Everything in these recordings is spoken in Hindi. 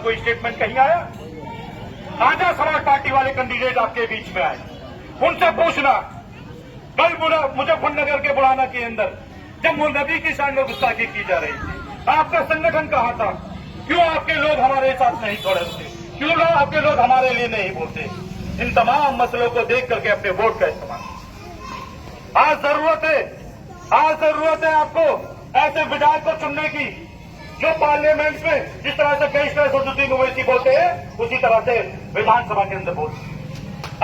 कोई स्टेटमेंट कहीं आया? आजा समाज पार्टी वाले कैंडिडेट आपके बीच में आए, उनसे पूछना कल मुजफ्फरनगर के बुढ़ाना के अंदर जब नबी की शान में गुस्ताखी की जा रही थी, आपका संगठन कहा था? क्यों आपके लोग हमारे साथ नहीं खड़े होते? क्यों आपके लोग हमारे लिए नहीं बोलते? इन तमाम मसलों को देख करके अपने वोट का इस्तेमाल। आज जरूरत है आपको ऐसे विधायक को चुनने की जो पार्लियामेंट में जिस तरह से बैरिस्टर असदुद्दीन ओवैसी बोलते हैं उसी तरह से विधानसभा के अंदर बोलते हैं।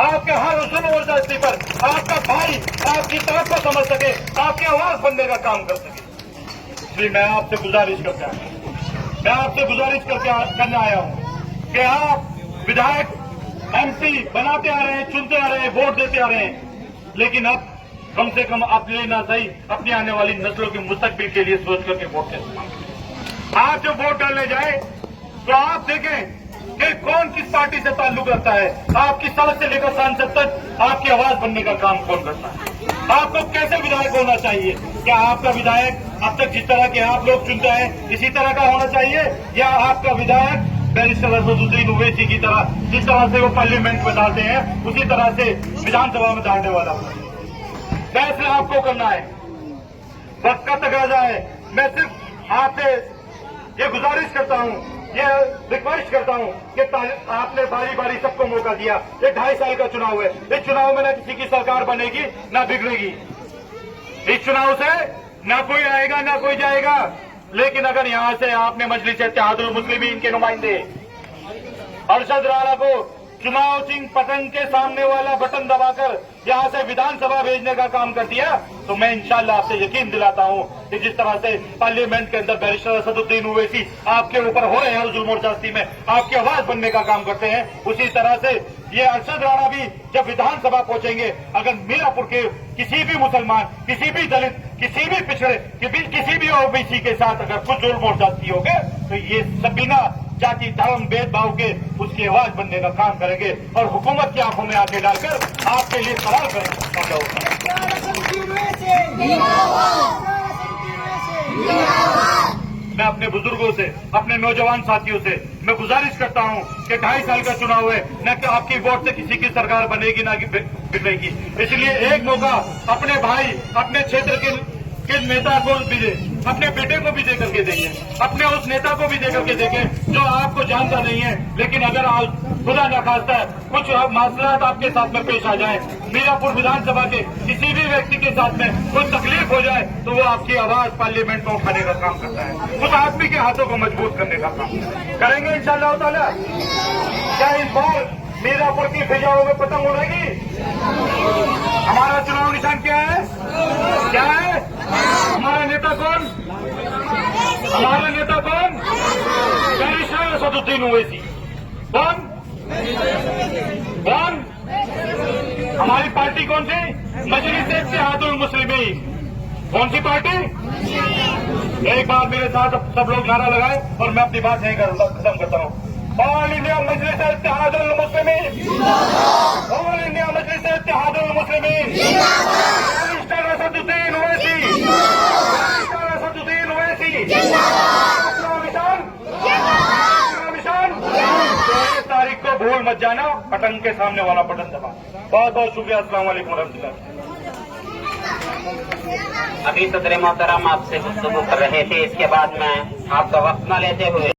आपके हर उसूल और जबरदस्ती पर आपका भाई आपकी तरफ को समझ सके, आपकी आवाज बनने का काम कर सके। इसलिए मैं आपसे गुजारिश करने आया हूं कि आप विधायक एमपी बनाते आ रहे हैं, चुनते आ रहे हैं, वोट देते आ रहे हैं, लेकिन अब कम से कम अपने लिए ना सही अपनी आने वाली नस्लों के मुस्तकबिल के लिए सोच करके वोट दें। आप जब वोट डालने जाए तो आप देखें कि कौन किस पार्टी से ताल्लुक रखता है, आपकी सड़क से लेकर सांसद तक आपकी आवाज बनने का काम कौन करता है, आपको कैसे विधायक होना चाहिए। क्या आपका विधायक अब तक जिस तरह के आप लोग चुनते हैं इसी तरह का होना चाहिए, या आपका विधायक बैरिस्टर असदुद्दीन ओवैसी की तरह जिस तरह से वो पार्लियामेंट में डालते हैं उसी तरह से विधानसभा में डालने वाला फैसला आपको करना है। वक्त का तकाजा है। मैं सिर्फ आपसे ये गुजारिश करता हूं, ये रिक्वेस्ट करता हूं कि आपने बारी बारी सबको मौका दिया। ये 2.5 साल का चुनाव है। इस चुनाव में न किसी की सरकार बनेगी न बिगड़ेगी। इस चुनाव से न कोई आएगा न कोई जाएगा, लेकिन अगर यहां से आपने मजलिस इत्तेहादुल मुस्लिमीन के नुमाइंदे अरशद राणा को चुनाव चिन्ह पतंग के सामने वाला बटन दबाकर यहां से विधानसभा भेजने का काम कर दिया, तो मैं इंशाअल्लाह आपसे यकीन दिलाता हूं कि जिस तरह से पार्लियामेंट के अंदर बैरिस्टर असदुद्दीन ओवैसी आपके ऊपर हो रहे हैं जुल्म और ज्यादती में आपकी आवाज बनने का काम करते हैं, उसी तरह से ये अरशद राणा भी जब विधानसभा पहुंचेंगे, अगर मीरापुर के किसी भी मुसलमान, किसी भी दलित, किसी भी पिछड़े, किसी भी ओबीसी के साथ अगर कुछ जुल्म और ज्यादती हो गए तो ये सबीना जाति धर्म भेदभाव के उसकी आवाज बनने का काम करेंगे और हुकूमत की आंखों में आंखें डालकर आपके लिए सवाल करेंगे। मैं अपने बुजुर्गों से, अपने नौजवान साथियों से मैं गुजारिश करता हूं कि 2.5 साल का चुनाव है, न कि आपकी वोट से किसी की सरकार बनेगी न कि बिगड़ेगी। इसलिए एक मौका अपने भाई, अपने क्षेत्र के नेता को भी दे, अपने बेटे को भी दे करके देखें, अपने उस नेता को भी दे करके देखें जो आपको जानता नहीं है, लेकिन अगर आप खुदा न खास्ता है कुछ मामलात आपके साथ में पेश आ जाए, मीरापुर विधानसभा के किसी भी व्यक्ति के साथ में कोई तकलीफ हो जाए, तो वो आपकी आवाज पार्लियामेंट में उठाने का काम करता है, उस आदमी के हाथों को मजबूत करने का काम करेंगे इंशाअल्लाह ताला। क्या इस बार मीरापुर की फिजाओं में पतंग उड़ेगी? हमारा चुनाव निशान क्या है? क्या है हमारा नेता कौन? हमारा नेता कौन? बैरिस्टर असदुद्दीन ओवैसी। कौन? हमारी पार्टी कौन सी? मजलिस इत्तेहादुल मुस्लिमीन। कौन सी पार्टी? एक बार मेरे साथ सब लोग नारा लगाए और मैं अपनी बात यहीं खत्म करता हूँ। ऑल इंडिया मजलिस इत्तेहादुल मुस्लिमीन, ऑल इंडिया मजलिस इत्तेहादुल मुस्लिमीन, बैरिस्टर असदुद्दीन ओवैसी, बैरिस्टर असदुद्दीन ओवैसी, अपना निशान 23 तारीख को भूल मत जाना, पतंग के सामने वाला बटन दबा। बहुत बहुत शुक्रिया। अस्सलाम वालेकुम रहमतुल्लाह। अभी सदर मोहतरम आपसे गुफ्तगू कर रहे थे, इसके बाद में आपका वक्त न लेते हुए